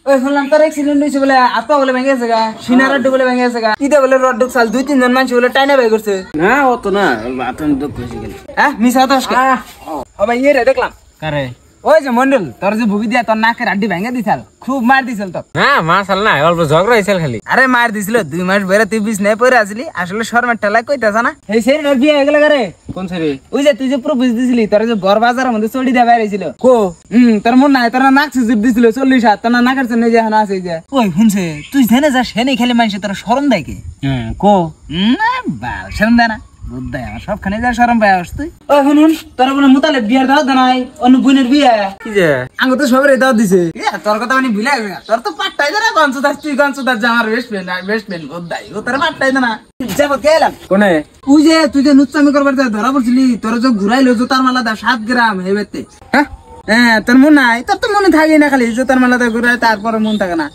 ওই শুনলাম তোর অ্যাক্সিডেন্ট হয়েছে বলে আপা বলে ভেঙে গেছে গা, সিনা রড বলে ভেঙে গেছে গা, ইদে বলে রড ঢুকছাল 2-3 জন মানুষ বলে টাইনা বাই করছে। না ও তো না বাতন দুঃখ হয়েছে গেল। হ্যাঁ মিছা দশ হবে ইয়ে রে দেখলাম কারে ওই যে মন্ডল তোর যে ভুগি দিয়া তোর নাকের আড্ডি ভেঙে দিছাল, খুব মার দিছিল তো। না মাসাল না অল্প ঝগড়া হয়েছিল খালি। আরে মার দিছিল 2 মাস বেড়ে তুই বিছনায় পড়ে আসলি, আসলে শর্মের ঠেলায় কইতাছ না এই সেই তোর বিয়ে হয়ে গেল রে। কোন ছেড়ে? ওই যে তুই যে প্রপোজ দিছিলি তোর যে বড় বাজারের মধ্যে চড়ি দিয়ে বাইরে ছিল কো তোর মন নাই তোর নাক সুজুর দিছিল 40 হাত তোর নাকের জন্য যে এখন আছে যে ওই শুনছে তুই জেনে যা সেনে খেলে মানুষ তোর শরম দেয় কে? কো না বাল শরম দেয় না বুদ্ধি আমার সবখানে যা শরম পায় আস তুই। ওই শুনুন তোর বলে মুতালে বিয়ার দাও নাই অন্য বোনের বিয়ে কি যে আঙ্গ তো সবারই দাও দিছে তোর কথা মানে ভুলে গেছে তোর তো পাট্টাই না কনসুদাস তুই কনসুদাস যে আমার বেস্ট ফ্রেন্ড বুদ্ধাই ও তোর পাট্টাই না যাব গেলাম কোনে ওই যে তুই যে নুচ্চামি করবার ধরা পড়ছিলি তোর যে ঘুরাইলো জোতার মালা দা 7 গ্রাম হেবেতে হ্যাঁ তোর মন নাই তোর তো মনে থাকে না খালি জোতার মালা দা ঘুরাই তারপরে মন থাকে না।